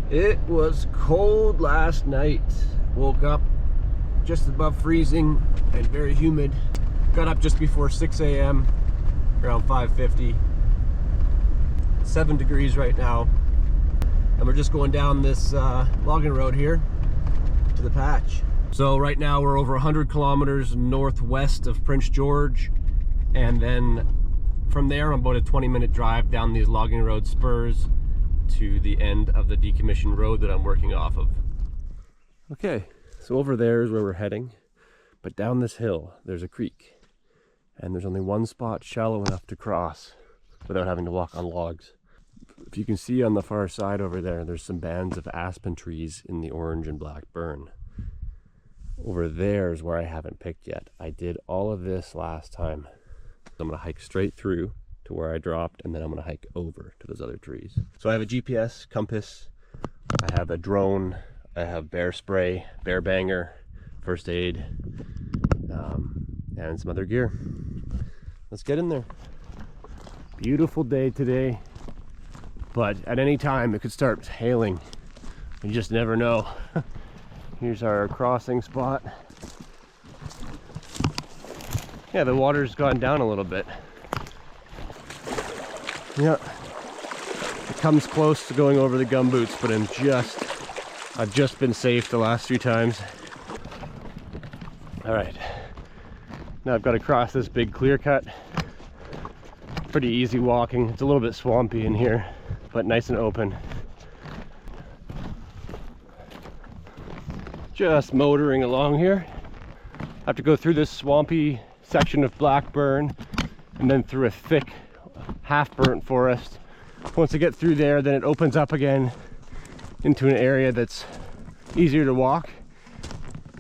It was cold last night. Woke up just above freezing and very humid. Got up just before 6 a.m. around 5:50. 7 degrees right now. And we're just going down this logging road here to the patch. So right now we're over 100 kilometers northwest of Prince George. And then from there, I'm about a 20-minute drive down these logging road spurs to the end of the decommissioned road that I'm working off of. Okay, so over there is where we're heading, but down this hill there's a creek, and there's only one spot shallow enough to cross without having to walk on logs. If you can see on the far side over there, there's some bands of aspen trees in the orange and black burn. Over there is where I haven't picked yet. I did all of this last time. I'm gonna hike straight through to where I dropped, and then I'm gonna hike over to those other trees. So I have a GPS, compass, I have a drone, I have bear spray, bear banger, first aid, and some other gear. Let's get in there. Beautiful day today, but at any time it could start hailing. You just never know. Here's our crossing spot. Yeah, the water's gone down a little bit. Yeah, it comes close to going over the gumboots, but I've just been safe the last few times. All right, now I've got to cross this big clear cut. Pretty easy walking. It's a little bit swampy in here, but nice and open. Just motoring along here. I have to go through this swampy section of black burn and then through a thick half-burnt forest. Once I get through there, then it opens up again into an area that's easier to walk,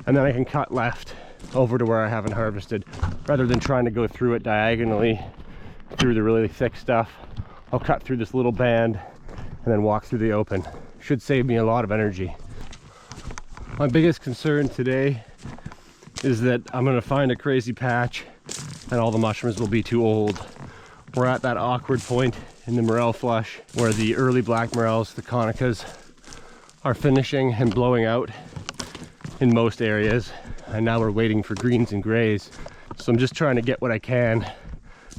and then I can cut left over to where I haven't harvested. Rather than trying to go through it diagonally through the really thick stuff, I'll cut through this little band and then walk through the open. Should save me a lot of energy. My biggest concern today is that I'm gonna find a crazy patch and all the mushrooms will be too old. We're at that awkward point in the morel flush where the early black morels, the Conicas, are finishing and blowing out in most areas, and now we're waiting for greens and grays. So I'm just trying to get what I can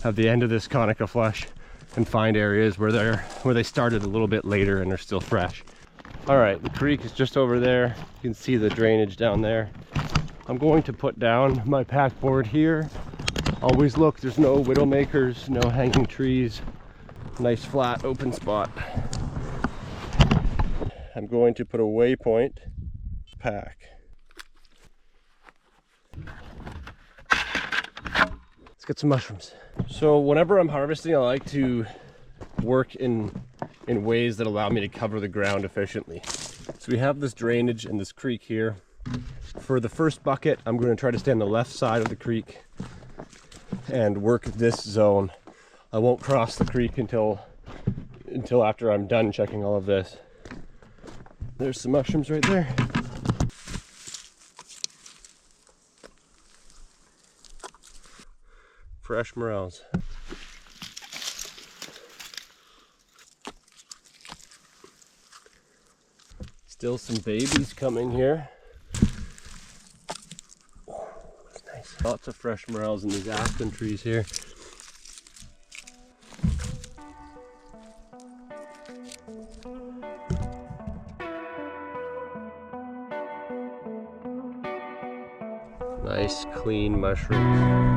at the end of this Conica flush and find areas where they started a little bit later and are still fresh. All right, the creek is just over there. You can see the drainage down there. I'm going to put down my pack board here. Always look, there's no widow makers, no hanging trees. Nice flat open spot. I'm going to put a waypoint pack. Let's get some mushrooms. So whenever I'm harvesting, I like to work in ways that allow me to cover the ground efficiently. So we have this drainage in this creek here. For the first bucket, I'm going to try to stay on the left side of the creek and work this zone. I won't cross the creek until after I'm done checking all of this. There's some mushrooms right there. Fresh morels. Still some babies coming here. Oh, that's nice. Lots of fresh morels in these aspen trees here. Nice clean mushrooms.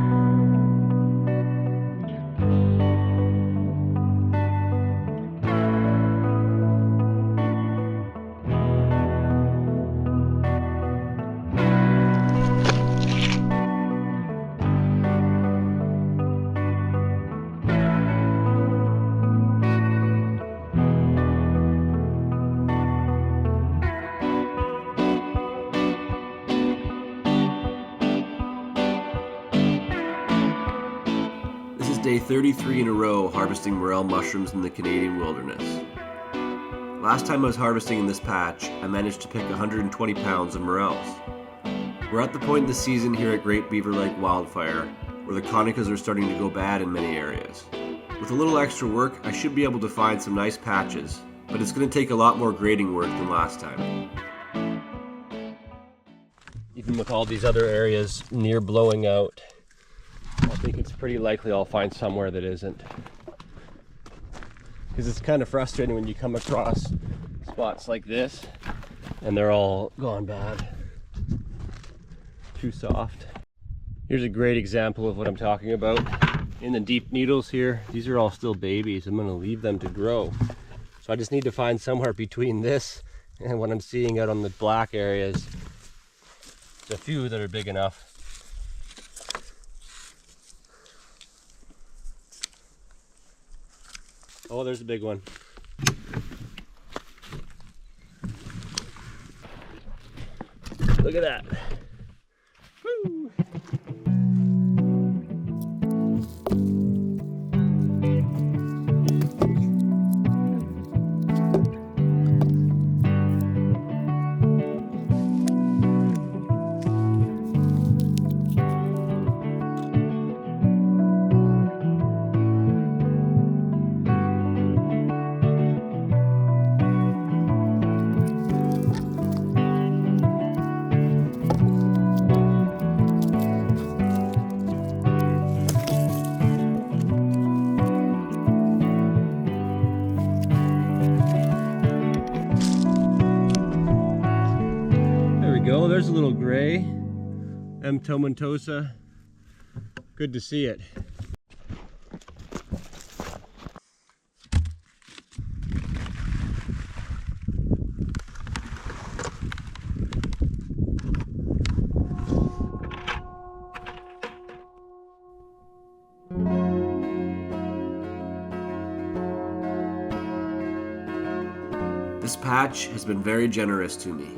day 33 in a row harvesting morel mushrooms in the Canadian wilderness. Last time I was harvesting in this patch, I managed to pick 120 pounds of morels. We're at the point in the season here at Great Beaver Lake Wildfire where the Conicas are starting to go bad in many areas. With a little extra work, I should be able to find some nice patches, but it's going to take a lot more grading work than last time. Even with all these other areas near blowing out, I think it's pretty likely I'll find somewhere that isn't. Because it's kind of frustrating when you come across spots like this and they're all gone bad. Too soft. Here's a great example of what I'm talking about. In the deep needles here, these are all still babies. I'm going to leave them to grow. So I just need to find somewhere between this and what I'm seeing out on the black areas. There's a few that are big enough. Oh, there's a big one. Look at that. Woo! There's a little gray, M. tomentosa. Good to see it. This patch has been very generous to me.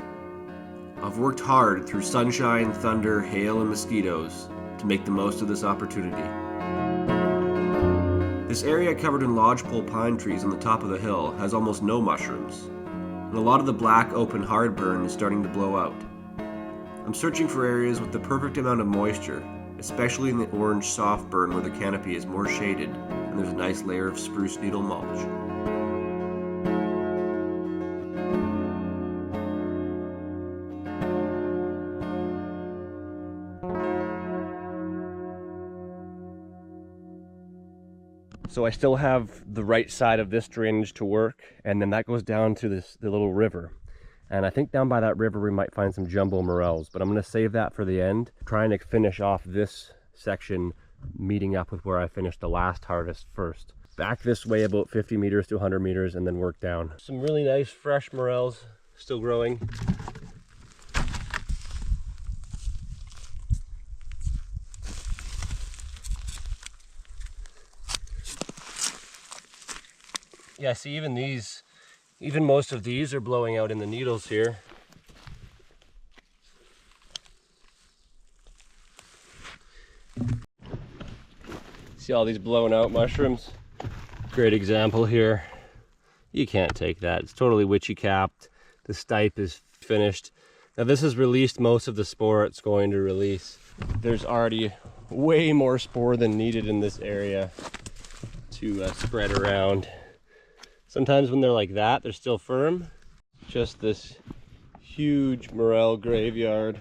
I've worked hard through sunshine, thunder, hail, and mosquitoes to make the most of this opportunity. This area covered in lodgepole pine trees on the top of the hill has almost no mushrooms, and a lot of the black open hardburn is starting to blow out. I'm searching for areas with the perfect amount of moisture, especially in the orange soft burn where the canopy is more shaded and there's a nice layer of spruce needle mulch. So I still have the right side of this drainage to work, and then that goes down to the little river. And I think down by that river we might find some jumbo morels, but I'm going to save that for the end, trying to finish off this section meeting up with where I finished the last harvest first. Back this way about 50 meters to 100 meters and then work down. Some really nice fresh morels still growing. Yeah, see, even most of these are blowing out in the needles here. See all these blown out mushrooms? Great example here. You can't take that. It's totally witchy capped. The stipe is finished. Now this has released most of the spore it's going to release. There's already way more spore than needed in this area to spread around. Sometimes when they're like that, they're still firm. Just this huge morel graveyard.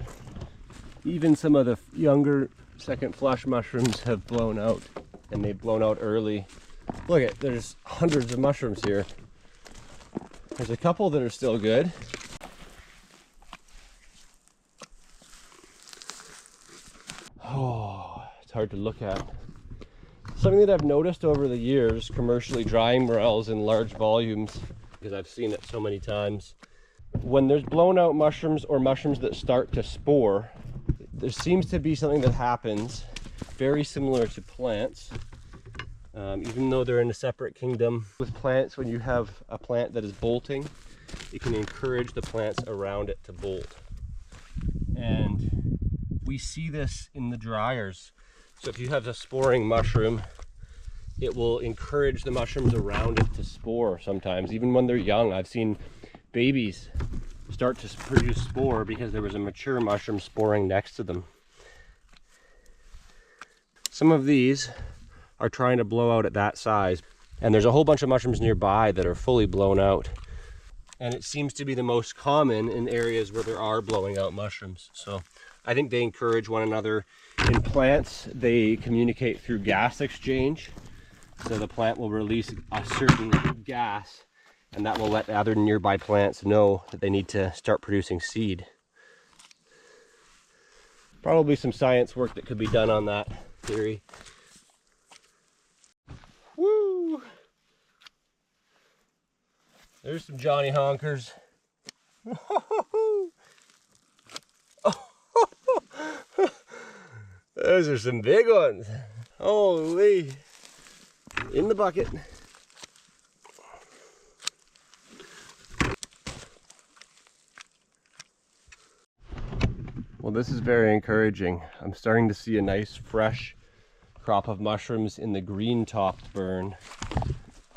Even some of the younger second flush mushrooms have blown out, and they've blown out early. Look at, there's hundreds of mushrooms here. There's a couple that are still good. Oh, it's hard to look at. Something that I've noticed over the years, commercially drying morels in large volumes, because I've seen it so many times. When there's blown out mushrooms or mushrooms that start to spore, there seems to be something that happens very similar to plants. Even though they're in a separate kingdom. With plants, when you have a plant that is bolting, it can encourage the plants around it to bolt. And we see this in the dryers. So if you have a sporing mushroom it will encourage the mushrooms around it to spore sometimes, even when they're young. I've seen babies start to produce spore because there was a mature mushroom sporing next to them. Some of these are trying to blow out at that size, and there's a whole bunch of mushrooms nearby that are fully blown out. And it seems to be the most common in areas where there are blowing out mushrooms. So I think they encourage one another. In plants, they communicate through gas exchange. So the plant will release a certain gas, and that will let other nearby plants know that they need to start producing seed. Probably some science work that could be done on that theory. Woo! There's some Johnny Honkers. Those are some big ones. Holy! In the bucket. Well, this is very encouraging. I'm starting to see a nice fresh crop of mushrooms in the green topped burn.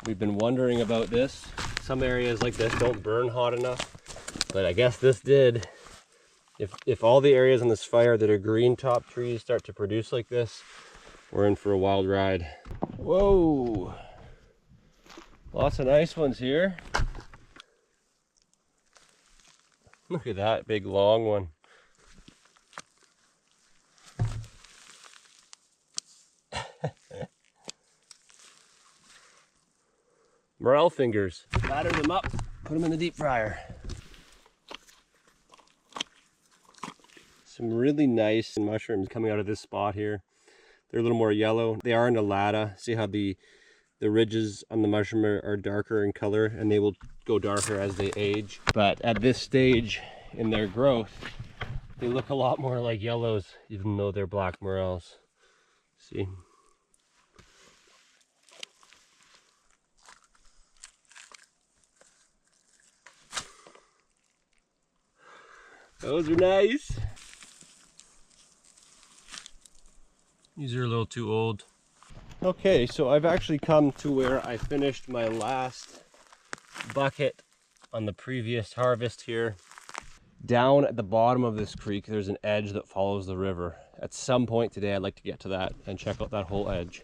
We've been wondering about this. Some areas like this don't burn hot enough, but I guess this did. If all the areas on this fire that are green top trees start to produce like this, we're in for a wild ride. Whoa! Lots of nice ones here. Look at that big long one. Morel fingers. Batter them up, put them in the deep fryer. Some really nice mushrooms coming out of this spot here. They're a little more yellow. They are in a ladder. See how the ridges on the mushroom are darker in color, and they will go darker as they age. But at this stage in their growth, they look a lot more like yellows, even though they're black morels. See? Those are nice. These are a little too old. Okay, so I've actually come to where I finished my last bucket on the previous harvest here. Down at the bottom of this creek, there's an edge that follows the river. At some point today, I'd like to get to that and check out that whole edge.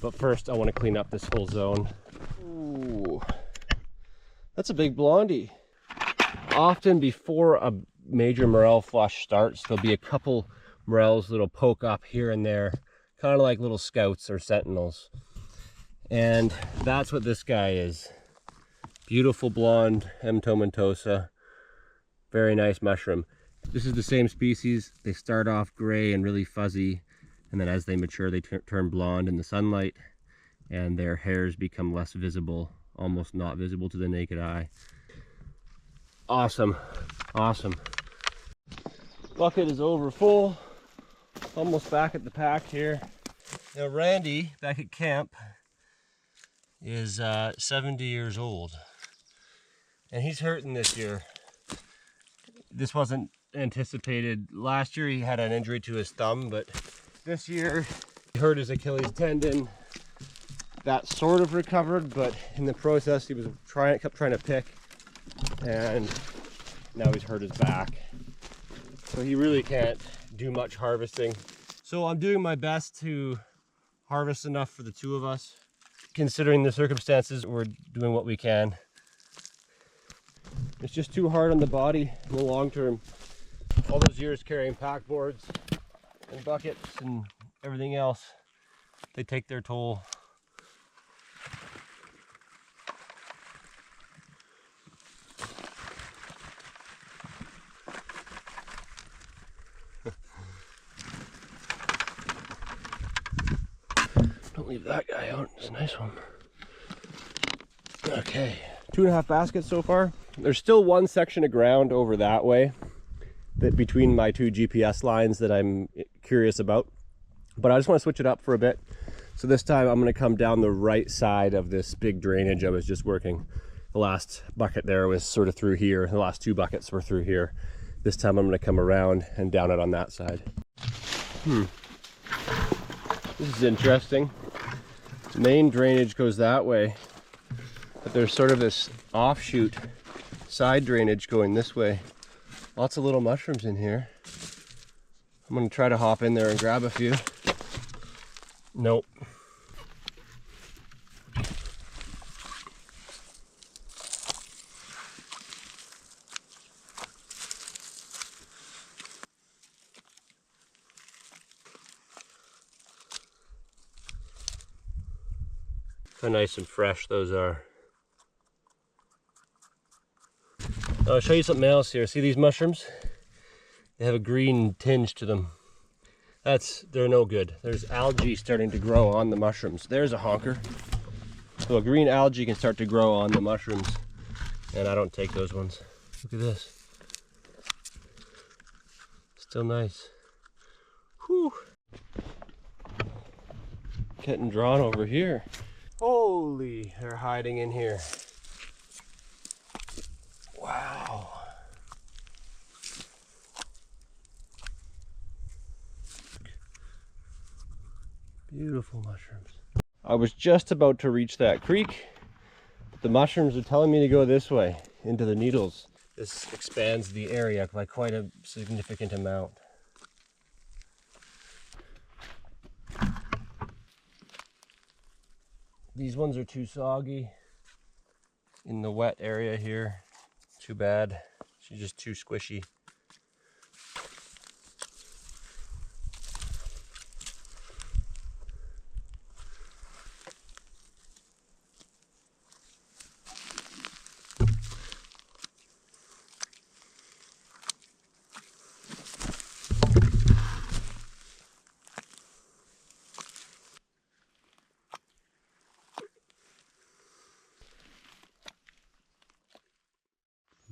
But first, I want to clean up this whole zone. Ooh, that's a big blondie. Often before a major morel flush starts, there'll be a couple morels that'll poke up here and there, kind of like little scouts or sentinels. And that's what this guy is. Beautiful blonde M. tomentosa. Very nice mushroom. This is the same species. They start off gray and really fuzzy, and then as they mature, they turn blonde in the sunlight, and their hairs become less visible, almost not visible to the naked eye. Awesome, awesome. Bucket is over full. Almost back at the pack here. Now Randy, back at camp, is 70 years old. And he's hurting this year. This wasn't anticipated. Last year he had an injury to his thumb, but this year he hurt his Achilles tendon. That sort of recovered, but in the process he was kept trying to pick, and now he's hurt his back. So he really can't do much harvesting. So I'm doing my best to harvest enough for the two of us. Considering the circumstances, we're doing what we can. It's just too hard on the body in the long term. All those years carrying pack boards and buckets and everything else, they take their toll. Don't leave that guy out. It's a nice one. Okay, 2.5 baskets so far. There's still one section of ground over that way, that between my two GPS lines, that I'm curious about. But I just want to switch it up for a bit. So this time I'm going to come down the right side of this big drainage I was just working. The last bucket there was sort of through here. The last two buckets were through here. This time I'm going to come around and down it on that side. This is interesting. Main drainage goes that way, but there's sort of this offshoot side drainage going this way. Lots of little mushrooms in here. I'm gonna try to hop in there and grab a few. Nope. How nice and fresh those are. I'll show you something else here. See these mushrooms? They have a green tinge to them. They're no good. There's algae starting to grow on the mushrooms. There's a honker. So a green algae can start to grow on the mushrooms, and I don't take those ones. Look at this. Still nice. Whew. Getting drawn over here. Holy, they're hiding in here. Wow. Beautiful mushrooms. I was just about to reach that creek. The mushrooms are telling me to go this way, into the needles. This expands the area by quite a significant amount. These ones are too soggy in the wet area here. Too bad. She's just too squishy.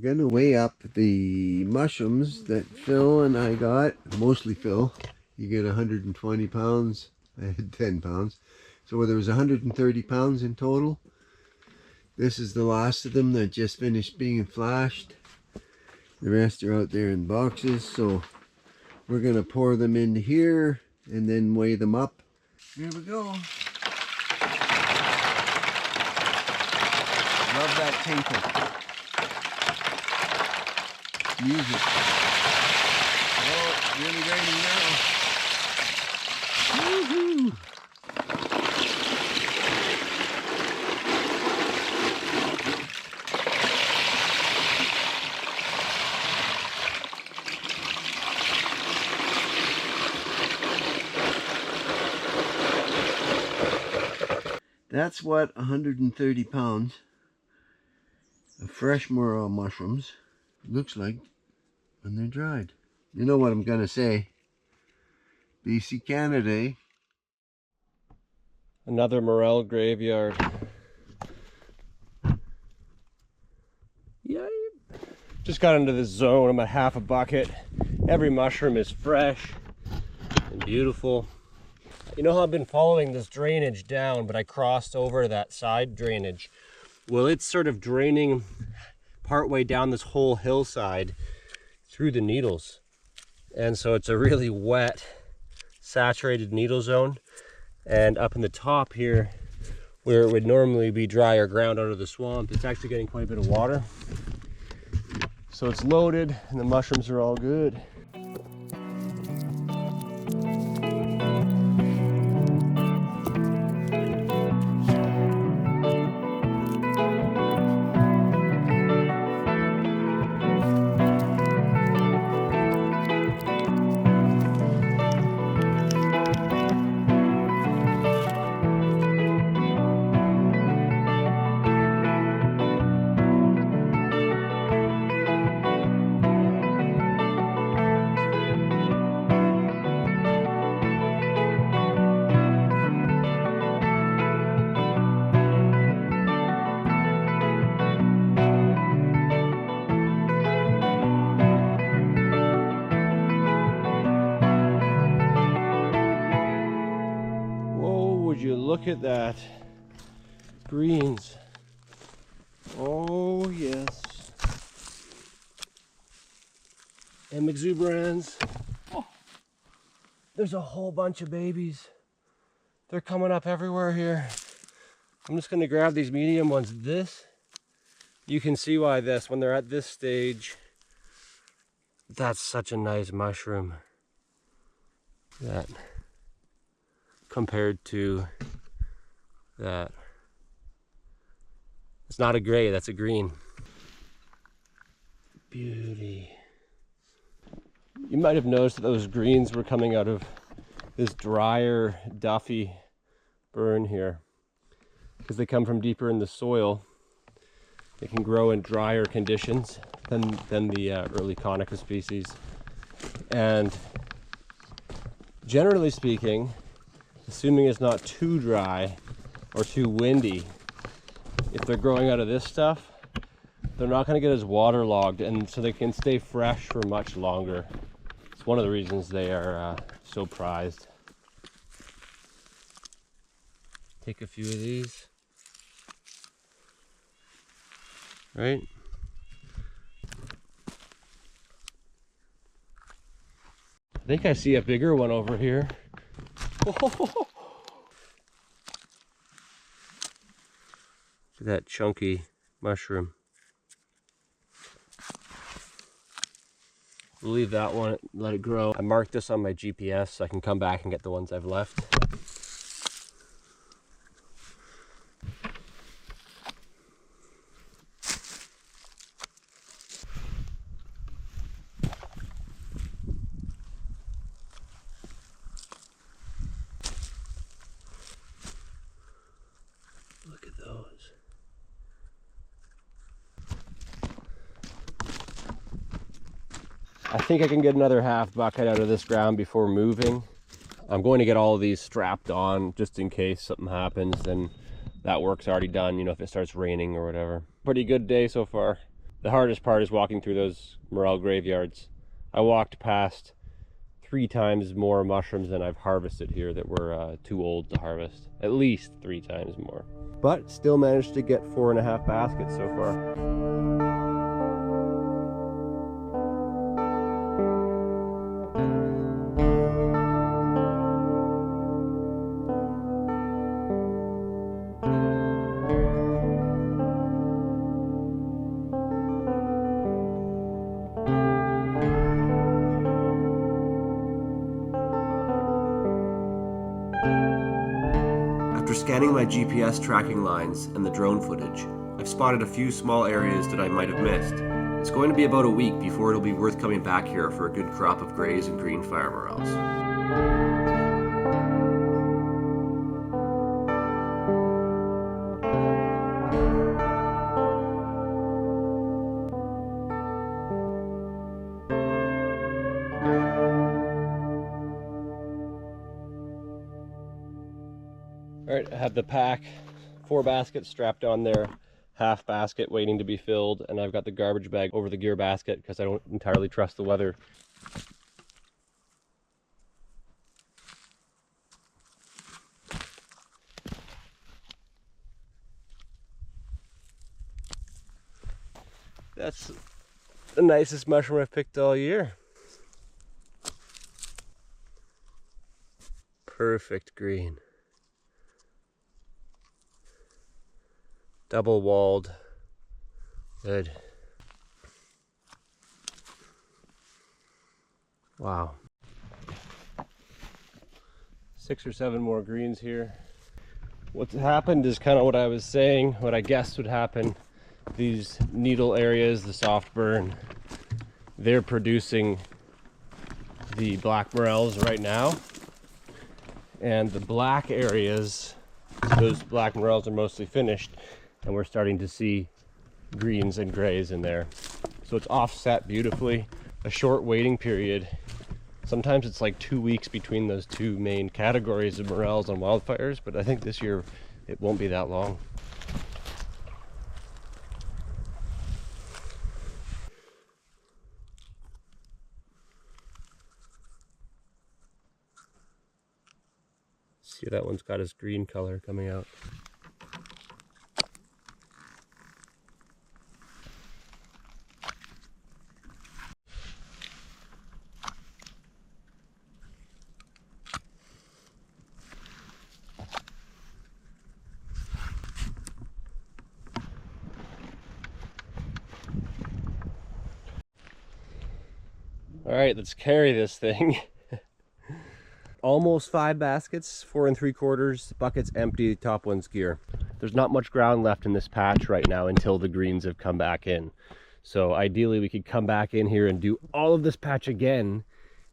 I'm gonna weigh up the mushrooms that Phil and I got, mostly Phil. You get 120 pounds, I had 10 pounds. So there was 130 pounds in total. This is the last of them that just finished being flashed. The rest are out there in boxes, so we're gonna pour them into here and then weigh them up. Here we go. Love that tinkle. Music. Oh, it's really raining now. Woohoo! That's what 130 pounds of fresh morel mushrooms looks like when they're dried. You know what I'm gonna say. BC Canada. Another morel graveyard. Yay! Just got into this zone. I'm at half a bucket. Every mushroom is fresh and beautiful. You know how I've been following this drainage down, but I crossed over that side drainage. Well, it's sort of draining partway down this whole hillside through the needles. And so it's a really wet, saturated needle zone. And up in the top here, where it would normally be drier ground out of the swamp, it's actually getting quite a bit of water. So it's loaded and the mushrooms are all good. Would you look at that? Greens. Oh yes. And exuberans. Oh, there's a whole bunch of babies. They're coming up everywhere here. I'm just gonna grab these medium ones. You can see why when they're at this stage, that's such a nice mushroom. That compared to that. It's not a gray, that's a green. Beauty. You might have noticed that those greens were coming out of this drier, duffy burn here, because they come from deeper in the soil. They can grow in drier conditions than the early Conica species. And generally speaking, assuming it's not too dry or too windy, if they're growing out of this stuff, they're not going to get as waterlogged, and so they can stay fresh for much longer. It's one of the reasons they are so prized. Take a few of these. Right? I think I see a bigger one over here. That chunky mushroom. We'll leave that one, let it grow. I marked this on my GPS so I can come back and get the ones I've left. Look at those. I think I can get another half bucket out of this ground before moving. I'm going to get all of these strapped on just in case something happens, then that work's already done, you know, if it starts raining or whatever. Pretty good day so far. The hardest part is walking through those morel graveyards. I walked past 3 times more mushrooms than I've harvested here that were too old to harvest. At least 3 times more. But still managed to get 4.5 baskets so far. After scanning my GPS tracking lines and the drone footage, I've spotted a few small areas that I might have missed. It's going to be about a week before it'll be worth coming back here for a good crop of grays and green fire morels. All right, I have the pack, 4 baskets strapped on there, half basket waiting to be filled, and I've got the garbage bag over the gear basket because I don't entirely trust the weather. That's the nicest mushroom I've picked all year. Perfect green. Double walled. Good. Wow. 6 or 7 more greens here. What's happened is kind of what I was saying, what I guessed would happen. These needle areas, the soft burn, they're producing the black morels right now. And the black areas, those black morels are mostly finished, and we're starting to see greens and grays in there. So it's offset beautifully. A short waiting period. Sometimes it's like 2 weeks between those 2 main categories of morels and wildfires, but I think this year it won't be that long. See, that one's got his green color coming out. right, let's carry this thing. Almost 5 baskets, 4 3/4. The bucket's empty, top one's gear. There's not much ground left in this patch right now until the greens have come back in. So ideally we could come back in here and do all of this patch again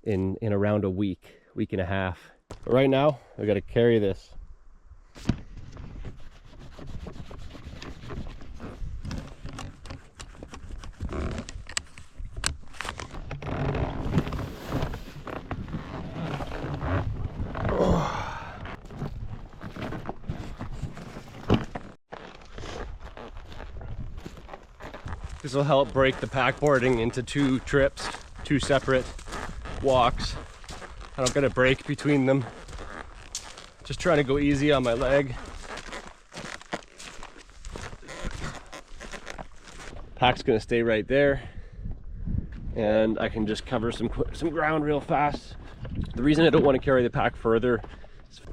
in around a week and a half. But right now, I gotta carry this. This will help break the packboarding into 2 trips, 2 separate walks. I don't get a break between them. Just trying to go easy on my leg. Pack's gonna stay right there, and I can just cover some ground real fast. The reason I don't want to carry the pack further,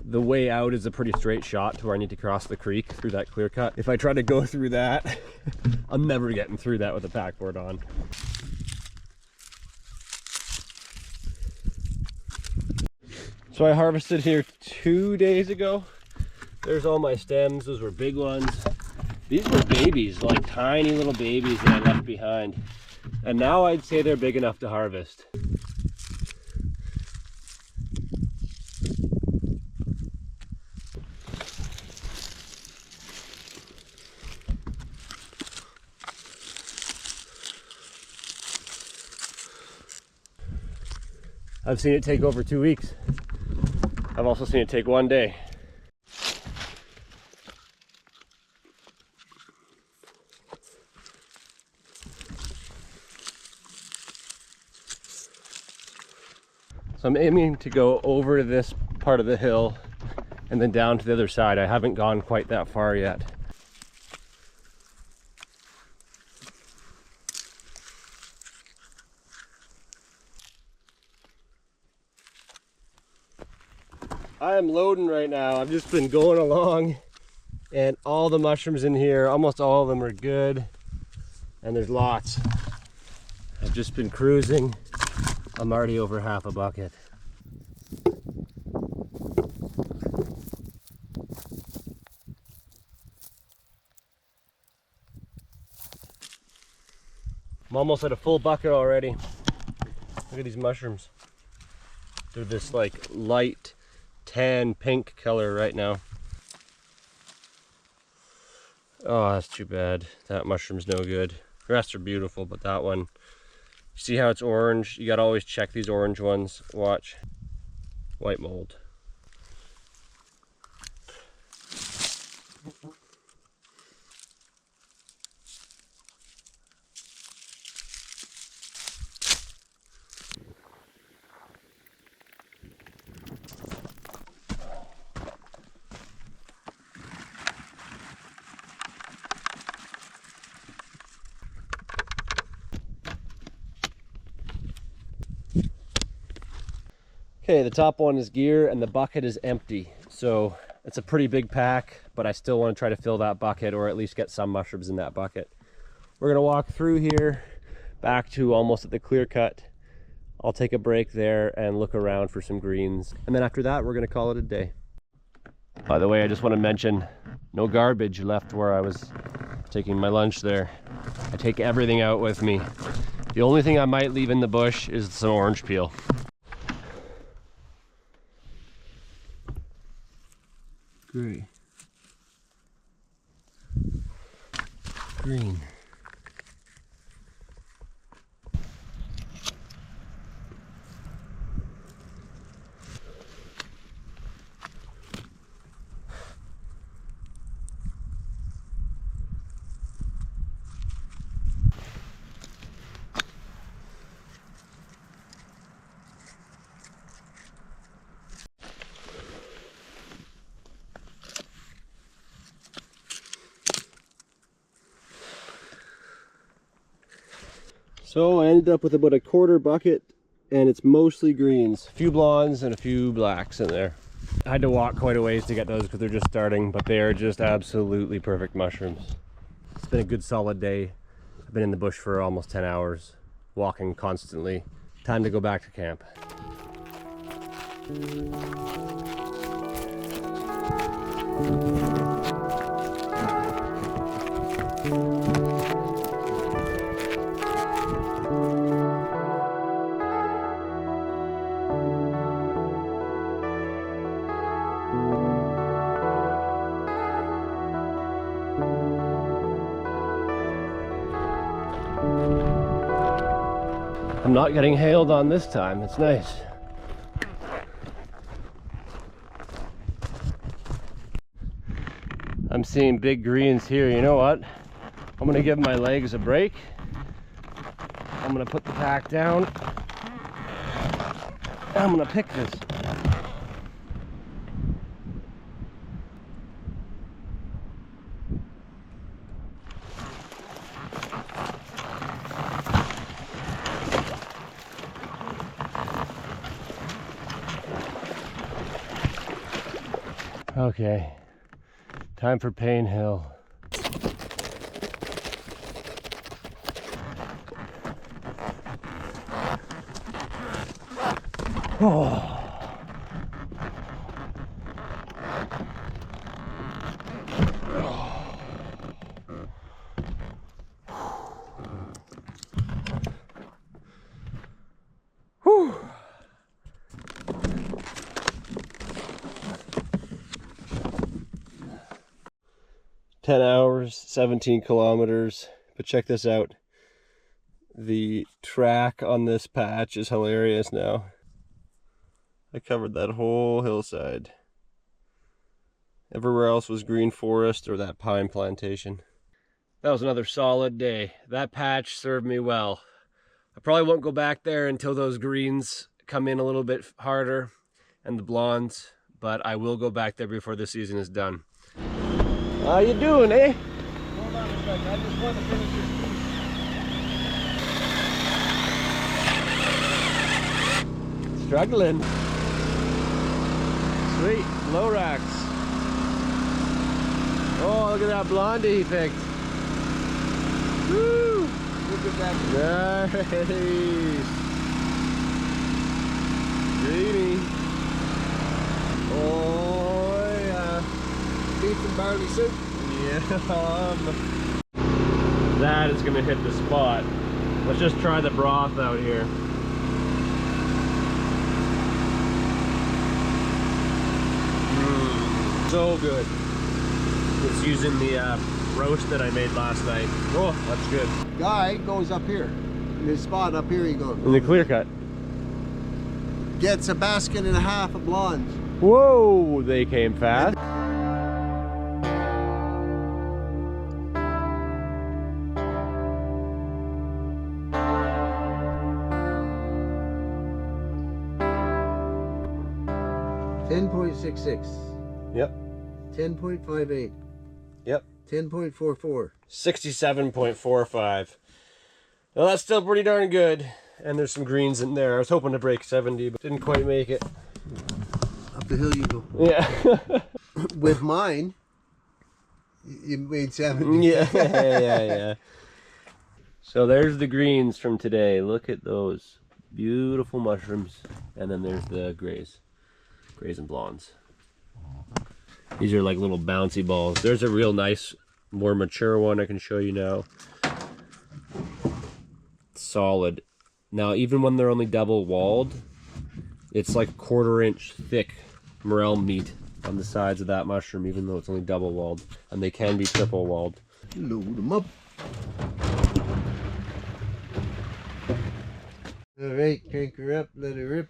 the way out is a pretty straight shot to where I need to cross the creek through that clear cut. If I try to go through that, I'm never getting through that with a packboard on. So I harvested here 2 days ago. There's all my stems. Those were big ones. These were babies, like tiny little babies that I left behind. And now I'd say they're big enough to harvest. I've seen it take over 2 weeks. I've also seen it take 1 day. So I'm aiming to go over this part of the hill and then down to the other side. I haven't gone quite that far yet. I am loading right now. I've just been going along, and all the mushrooms in here, almost all of them are good, and there's lots. I've just been cruising. I'm already over half a bucket. I'm almost at a full bucket already. Look at these mushrooms. They're this like light tan pink color right now. Oh, that's too bad. That mushroom's no good. The rest are beautiful, but that one, see how it's orange? You gotta always check these orange ones. Watch. White mold. Okay, the top one is gear and the bucket is empty. So it's a pretty big pack, but I still want to try to fill that bucket, or at least get some mushrooms in that bucket. We're gonna walk through here back to almost at the clear cut. I'll take a break there and look around for some greens. And then after that, we're gonna call it a day. By the way, I just want to mention, no garbage left where I was taking my lunch there. I take everything out with me. The only thing I might leave in the bush is some orange peel. Gray. Green. So I ended up with about a quarter bucket, and it's mostly greens. A few blondes and a few blacks in there. I had to walk quite a ways to get those because they're just starting, but they are just absolutely perfect mushrooms. It's been a good solid day. I've been in the bush for almost 10 hours, walking constantly. Time to go back to camp. I'm not getting hailed on this time. It's nice. I'm seeing big greens here. You know what? I'm gonna give my legs a break. I'm gonna put the pack down. I'm gonna pick this. Okay, time for Payne Hill. Oh. Whew. 10 hours, 17 kilometers, but check this out. The track on this patch is hilarious now. I covered that whole hillside. Everywhere else was green forest or that pine plantation. That was another solid day. That patch served me well. I probably won't go back there until those greens come in a little bit harder and the blondes, but I will go back there before the season is done. How you doing, eh? Hold on a second, I just want to finish this. Struggling. Sweet, low racks. Oh, look at that blondie he picked. Woo! Look at that. Nice. Greeny. Oh yeah. Beef and barley soup. Yeah. That is gonna hit the spot. Let's just try the broth out here. So good. It's using the roast that I made last night. Oh, that's good. Guy goes up here. In his spot up here he goes. In the clear cut. Gets a basket and a half of blondes. Whoa, they came fast. $10.66. Yep. 10.58. Yep. 10.44. 67.45. Well, that's still pretty darn good. And there's some greens in there. I was hoping to break 70, but didn't quite make it. Up the hill you go. Yeah. With mine, you made 70. Yeah. So there's the greens from today. Look at those beautiful mushrooms. And then there's the grays and blondes. These are like little bouncy balls. There's a real nice, more mature one I can show you now. Solid. Now, even when they're only double walled, it's like 1/4 inch thick morel meat on the sides of that mushroom, even though it's only double walled. And they can be triple walled. Load them up. All right, crank her up, let her rip.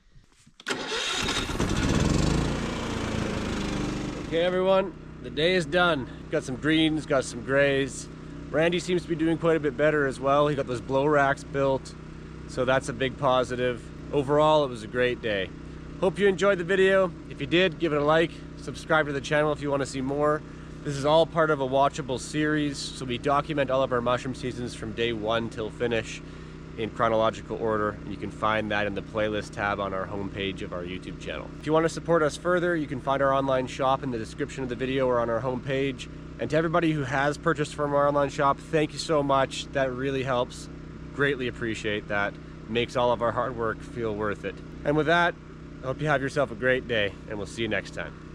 Okay, everyone, the day is done. Got some greens, got some grays. Randy seems to be doing quite a bit better as well. He got those blow racks built, so that's a big positive. Overall, it was a great day. Hope you enjoyed the video. If you did, give it a like. Subscribe to the channel if you want to see more. This is all part of a watchable series, so we document all of our mushroom seasons from day 1 till finish in chronological order, and you can find that in the playlist tab on our homepage of our YouTube channel. If you want to support us further, you can find our online shop in the description of the video or on our homepage. And to everybody who has purchased from our online shop, thank you so much. That really helps. Greatly appreciate that. makes all of our hard work feel worth it. And with that, I hope you have yourself a great day, and we'll see you next time.